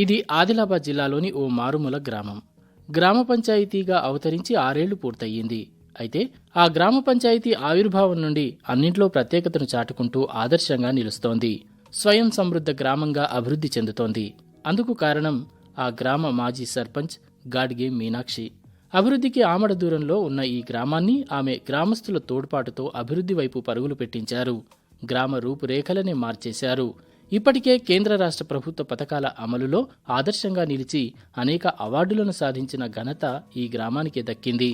ఇది ఆదిలాబాద్ జిల్లాలోని ఓ మారుమూల గ్రామం. గ్రామ పంచాయతీగా అవతరించి 6 ఏళ్లు పూర్తయ్యింది. అయితే ఆ గ్రామ పంచాయతీ ఆవిర్భావం నుండి అన్నింట్లో ప్రత్యేకతను చాటుకుంటూ ఆదర్శంగా నిలుస్తోంది. స్వయం సమృద్ధ గ్రామంగా అభివృద్ధి చెందుతోంది. అందుకు కారణం ఆ గ్రామ మాజీ సర్పంచ్ గాడ్గే మీనాక్షి. అభివృద్ధికి ఆమడ దూరంలో ఉన్న ఈ గ్రామాన్ని ఆమె గ్రామస్తుల తోడ్పాటుతో అభివృద్ధి వైపు పరుగులు పెట్టించారు. గ్రామ రూపురేఖలనే మార్చేశారు. ఇప్పటికే కేంద్ర రాష్ట్ర ప్రభుత్వ పథకాల అమలులో ఆదర్శంగా నిలిచి అనేక అవార్డులను సాధించిన ఘనత ఈ గ్రామానికే దక్కింది.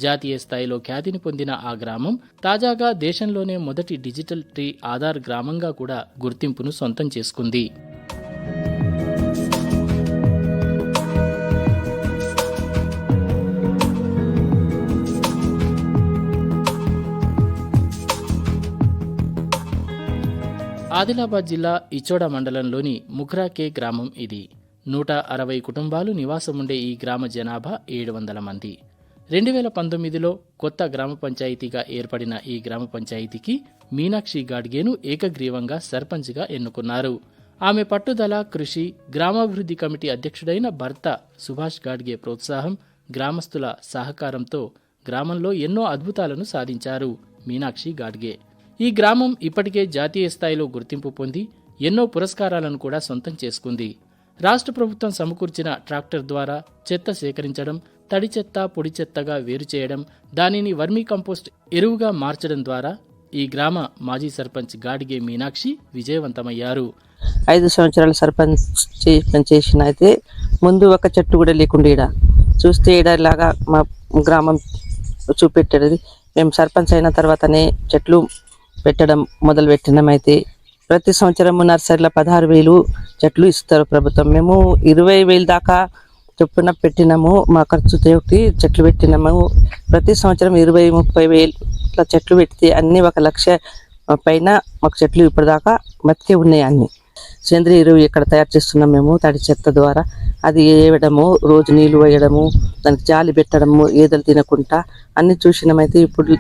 జాతీయ స్థాయిలో ఖ్యాతిని పొందిన ఆ గ్రామం తాజాగా దేశంలోనే మొదటి డిజిటల్ ట్రీ ఆధార్ గ్రామంగా కూడా గుర్తింపును సొంతం చేసుకుంది. ఆదిలాబాద్ జిల్లా ఇచోడ మండలంలోని ముఖ్రాకే గ్రామం ఇది. 160 కుటుంబాలు నివాసముండే ఈ గ్రామ జనాభా 700 మంది. 2019లో కొత్త గ్రామ పంచాయతీగా ఏర్పడిన ఈ గ్రామ పంచాయతీకి మీనాక్షి గాడ్గేను ఏకగ్రీవంగా సర్పంచ్గా ఎన్నుకున్నారు. ఆమె పట్టుదల, కృషి, గ్రామాభివృద్ధి కమిటీ అధ్యక్షుడైన భర్త సుభాష్ గాడ్గే ప్రోత్సాహం, గ్రామస్తుల సహకారంతో గ్రామంలో ఎన్నో అద్భుతాలను సాధించారు మీనాక్షి గాడ్గే. ఈ గ్రామం ఇప్పటికే జాతీయ స్థాయిలో గుర్తింపు పొంది ఎన్నో పురస్కారాలను కూడా సొంతం చేసుకుంది. రాష్ట్ర ప్రభుత్వం సమకూర్చిన ట్రాక్టర్ ద్వారా చెత్త సేకరించడం, తడి చెత్త పొడి చెత్తగా వేరు చేయడం, దానిని వర్మీ కంపోస్ట్ ఎరువుగా మార్చడం ద్వారా ఈ గ్రామ మాజీ సర్పంచ్ గాడ్గే మీనాక్షి విజయవంతమయ్యారు. 5 సంవత్సరాల సర్పంచ్ చేసిన అయితే ముందు ఒక చెట్టు కూడా లేకుండా ఈడ చూస్తే ఈడలాగా మా గ్రామం చూపెట్టేది. మేము సర్పంచ్ అయిన తర్వాతనే చెట్లు పెట్టడం మొదలు పెట్టినామైతే ప్రతి సంవత్సరం నర్సరీలో 16,000 చెట్లు ఇస్తారు ప్రభుత్వం. మేము 20,000 దాకా చొప్పున పెట్టినాము. మా ఖర్చు తోటి చెట్లు పెట్టినాము. ప్రతి సంవత్సరం 20-30,000 ఇట్లా చెట్లు పెడితే అన్ని 1,00,000 పైన మాకు చెట్లు ఇప్పటిదాకా బతికే ఉన్నాయి. అన్ని సేంద్రియ ఎరువు ఇక్కడ తయారు చేస్తున్నాం మేము తడి చెత్త ద్వారా. అది వేయడము, రోజు నీళ్లు వేయడము, దానికి జాలి పెట్టడము, ఏదలు తినకుండా అన్ని చూసినామైతే ఇప్పుడు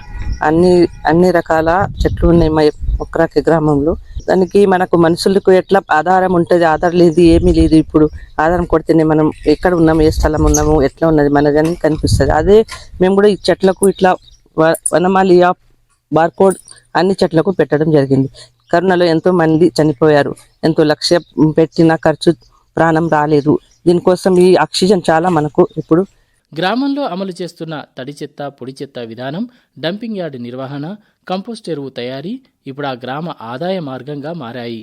అన్ని రకాల చెట్లు ఉన్నాయి మా ముఖ్రాకి గ్రామంలో. దానికి మనకు మనుషులకు ఎట్లా ఆధారం ఉంటుంది, ఆధారం లేదు, ఏమీ లేదు. ఇప్పుడు ఆధారం కొడితేనే మనం ఎక్కడ ఉన్నాము, ఏ స్థలం ఉన్నాము, ఎట్లా ఉన్నది మనదని కనిపిస్తుంది. అదే మేము కూడా ఈ చెట్లకు ఇట్లా వనమాలి బార్కోడ్ అన్ని చెట్లకు పెట్టడం జరిగింది. కరోనాలో ఎంతో మంది చనిపోయారు. ఎంతో లక్ష్య పెట్టిన ఖర్చు ప్రాణం రాలేదు. దీనికోసం ఈ ఆక్సిజన్ చాలా మనకు ఇప్పుడు. గ్రామంలో అమలు చేస్తున్న తడి చెత్త పొడి చెత్త విధానం, డంపింగ్ యార్డ్ నిర్వహణ, కంపోస్ట్ ఎరువు తయారీ ఇప్పుడు ఆ గ్రామ ఆదాయ మార్గంగా మారాయి.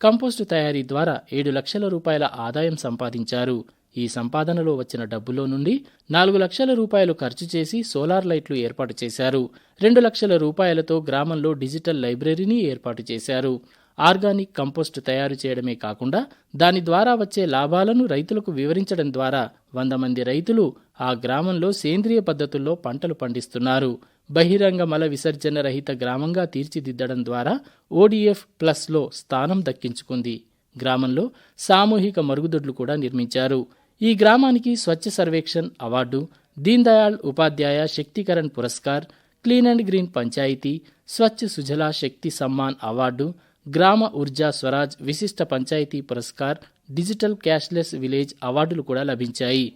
కంపోస్టు తయారీ ద్వారా 7 లక్షల రూపాయల ఆదాయం సంపాదించారు. ఈ సంపాదనలో వచ్చిన డబ్బులో నుండి 4 లక్షల రూపాయలు ఖర్చు చేసి సోలార్ లైట్లు ఏర్పాటు చేశారు. 2 లక్షల రూపాయలతో గ్రామంలో డిజిటల్ లైబ్రరీని ఏర్పాటు చేశారు. ఆర్గానిక్ కంపోస్ట్ తయారు చేయడమే కాకుండా దాని ద్వారా వచ్చే లాభాలను రైతులకు వివరించడం ద్వారా 100 మంది రైతులు ఆ గ్రామంలో సేంద్రియ పద్ధతుల్లో పంటలు పండిస్తున్నారు. బహిరంగ మల విసర్జన రహిత గ్రామంగా తీర్చిదిద్దడం ద్వారా ODF ప్లస్లో స్థానం దక్కించుకుంది. గ్రామంలో సామూహిక మరుగుదొడ్లు కూడా నిర్మించారు. ఈ గ్రామానికి Swachh Survekshan award, Deen Dayal Upadhyaya Shaktikaran Puraskar, clean and green panchayat, Swachh Sujala Shakti Samman award, Gram Urja Swaraj Vishisht Panchayat Puraskar, digital cashless village అవార్డులు కూడా లభించాయి.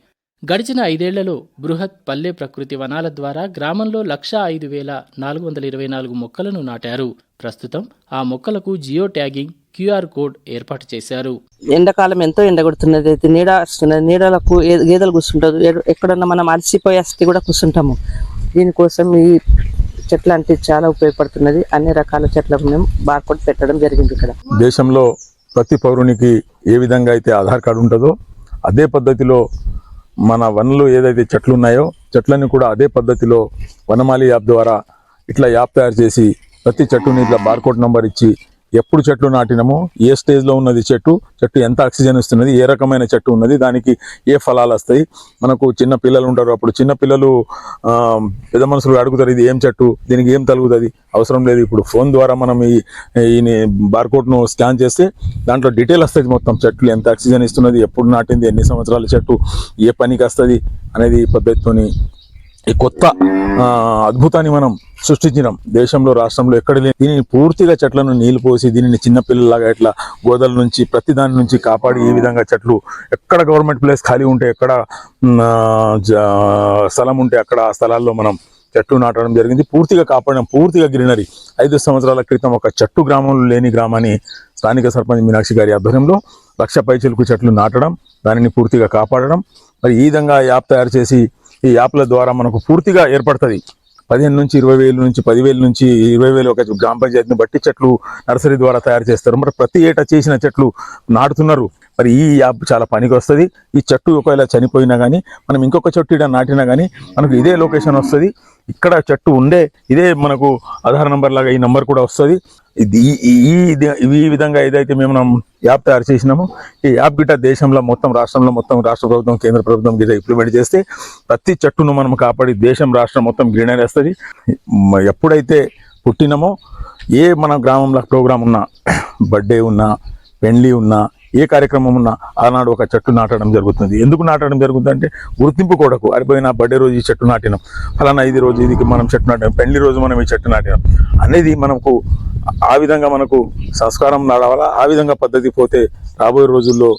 గడిచిన 5 ఏళ్లలో బృహత్ పల్లె ప్రకృతి వనాల ద్వారా గ్రామంలో 105,424 మొక్కలను నాటారు. ప్రస్తుతం ఆ మొక్కలకు జియో ట్యాగింగ్, QR కోడ్ ఏర్పాటు చేశారు. ఎండాకాలం ఎంతో ఎండగొడుతున్నది. అయితే నీడ వస్తున్నది. నీడలకు గేదెలు కూర్చుంటారు. ఎక్కడన్నా మనం అలసిపోయే స్థితి కూడా కూర్చుంటాము. దీనికోసం ఈ చెట్లు అంటే చాలా ఉపయోగపడుతున్నది. అన్ని రకాల చెట్లకు మేము బార్కోడ్ పెట్టడం జరిగింది. ఇక్కడ దేశంలో ప్రతి పౌరునికి ఏ విధంగా అయితే ఆధార్ కార్డు ఉంటుందో అదే పద్ధతిలో మన వనలు ఏదైతే చెట్లు ఉన్నాయో చెట్లని కూడా అదే పద్ధతిలో వనమాలి యాప్ ద్వారా ఇట్లా యాప్ తయారు చేసి ప్రతి చెట్టుని ఇట్లా బార్కోడ్ నంబర్ ఇచ్చి ఎప్పుడు చెట్లు నాటినామో, ఏ స్టేజ్లో ఉన్నది చెట్టు ఎంత ఆక్సిజన్ ఇస్తున్నది, ఏ రకమైన చెట్టు ఉన్నది, దానికి ఏ ఫలాలు వస్తాయి. మనకు చిన్న పిల్లలు ఉంటారు. అప్పుడు చిన్న పిల్లలు పెద్ద మనుషులు అడుగుతారు, ఇది ఏం చెట్టు, దీనికి ఏం తలుగుతుంది, అవసరం లేదు. ఇప్పుడు ఫోన్ ద్వారా మనం ఈ బార్కోడ్ను స్కాన్ చేస్తే దాంట్లో డీటెయిల్ వస్తుంది. మొత్తం చెట్లు ఎంత ఆక్సిజన్ ఇస్తున్నది, ఎప్పుడు నాటింది, ఎన్ని సంవత్సరాల చెట్టు, ఏ పనికి వస్తుంది అనేది పద్ధతితోని ఈ కొత్త అద్భుతాన్ని మనం సృష్టించినాం. దేశంలో రాష్ట్రంలో ఎక్కడ లేని దీనిని పూర్తిగా చెట్లను నీళ్లు పోసి దీనిని చిన్నపిల్లలాగా ఇట్లా గోదల నుంచి ప్రతి దాని నుంచి కాపాడి ఈ విధంగా చెట్లు ఎక్కడ గవర్నమెంట్ ప్లేస్ ఖాళీ ఉంటే ఎక్కడ స్థలం ఉంటే అక్కడ ఆ స్థలాల్లో మనం చెట్లు నాటడం జరిగింది. పూర్తిగా కాపాడడం, పూర్తిగా గ్రీనరీ. 5 సంవత్సరాల క్రితం ఒక చెట్టు గ్రామంలో లేని గ్రామాన్ని స్థానిక సర్పంచ్ మీనాక్షి గారి ఆధ్వర్యంలో 1,00,000 పైచిలకు చెట్లు నాటడం, దానిని పూర్తిగా కాపాడడం. మరి ఈ విధంగా యాప్ తయారు చేసి ఈ యాప్ల ద్వారా మనకు పూర్తిగా ఏర్పడుతుంది. 15 నుంచి 20,000 నుంచి 10,000 నుంచి 20,000 ఒక గ్రామ పంచాయతీని బట్టి చెట్లు నర్సరీ ద్వారా తయారు చేస్తారు. మరి ప్రతి ఏటా చేసిన చెట్లు నాటుతున్నారు. మరి ఈ యాప్ చాలా పనికి వస్తుంది. ఈ చెట్టు ఒకవేళ చనిపోయినా కానీ మనం ఇంకొక చెట్టు ఇక్కడ నాటినా కానీ మనకు ఇదే లొకేషన్ వస్తుంది. ఇక్కడ చెట్టు ఉండే ఇదే మనకు ఆధార్ నంబర్ లాగా ఈ నంబర్ కూడా వస్తుంది. ఈ విధంగా ఏదైతే మేము యాప్ తయారు చేసినామో ఈ యాప్ గిట్ట దేశంలో మొత్తం రాష్ట్రంలో మొత్తం రాష్ట్ర ప్రభుత్వం కేంద్ర ప్రభుత్వం గిట్ట ఇంప్లిమెంట్ చేస్తే ప్రతి చెట్టును మనం కాపాడి దేశం రాష్ట్రం మొత్తం గ్రీనరీ వస్తుంది. ఎప్పుడైతే పుట్టినామో ఏ మన గ్రామంలో ప్రోగ్రాం ఉన్నా, బర్త్డే ఉన్నా, పెళ్లి ఉన్నా, ఏ కార్యక్రమం ఉన్నా ఆనాడు ఒక చెట్టు నాటడం జరుగుతుంది. ఎందుకు నాటడం జరుగుతుంది అంటే గుర్తింపు కొరకు. అరిపోయిన బర్త్డే రోజు ఈ చెట్టు నాటినాం, ఫలానా ఇది రోజు ఇది మనం చెట్టు నాటినాం, పెళ్లి రోజు మనం ఈ చెట్టు నాటినాం అనేది మనకు ఆ విధంగా మనకు సంస్కారం నడవాలా. ఆ విధంగా పద్ధతి పోతే రాబోయే రోజుల్లో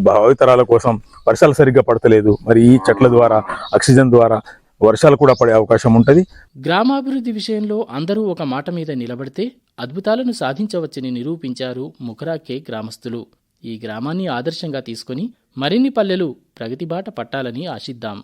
భావితరాల కోసం వర్షాలు సరిగ్గా పడతలేదు. మరి ఈ చెట్ల ద్వారా ఆక్సిజన్ ద్వారా వర్షాలు కూడా పడే అవకాశం ఉంటుంది. గ్రామాభివృద్ధి విషయంలో అందరూ ఒక మాట మీద నిలబడితే అద్భుతాలను సాధించవచ్చని నిరూపించారు ముఖరాకే గ్రామస్తులు. ఈ గ్రామాన్ని ఆదర్శంగా తీసుకుని మరిన్ని పల్లెలు ప్రగతి బాట పట్టాలని ఆశిద్దాం.